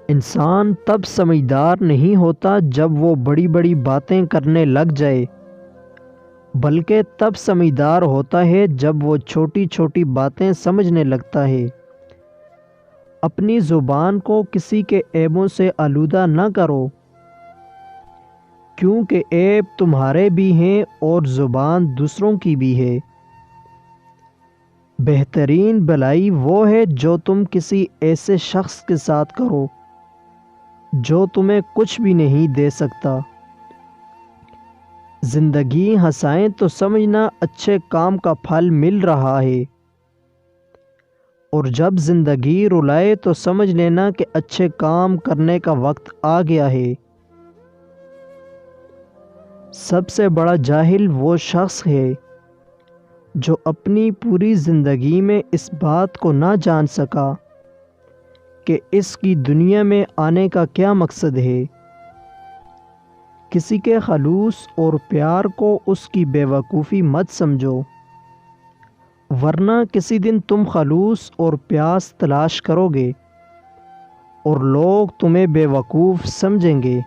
انسان تب سمجھدار نہیں ہوتا جب وہ بڑی بڑی باتیں کرنے لگ جائے، بلکہ تب سمجھدار ہوتا ہے جب وہ چھوٹی چھوٹی باتیں سمجھنے لگتا ہے۔ اپنی زبان کو کسی کے عیبوں سے آلودہ نہ کرو، کیونکہ عیب تمہارے بھی ہیں اور زبان دوسروں کی بھی ہے۔ بہترین بھلائی وہ ہے جو تم کسی ایسے شخص کے ساتھ کرو جو تمہیں کچھ بھی نہیں دے سکتا۔ زندگی ہنسائیں تو سمجھنا اچھے کام کا پھل مل رہا ہے، اور جب زندگی رلائے تو سمجھ لینا کہ اچھے کام کرنے کا وقت آ گیا ہے۔ سب سے بڑا جاہل وہ شخص ہے جو اپنی پوری زندگی میں اس بات کو نہ جان سکا کہ اس کی دنیا میں آنے کا کیا مقصد ہے۔ کسی کے خلوص اور پیار کو اس کی بے وقوفی مت سمجھو، ورنہ کسی دن تم خلوص اور پیاس تلاش کرو گے اور لوگ تمہیں بے وقوف سمجھیں گے۔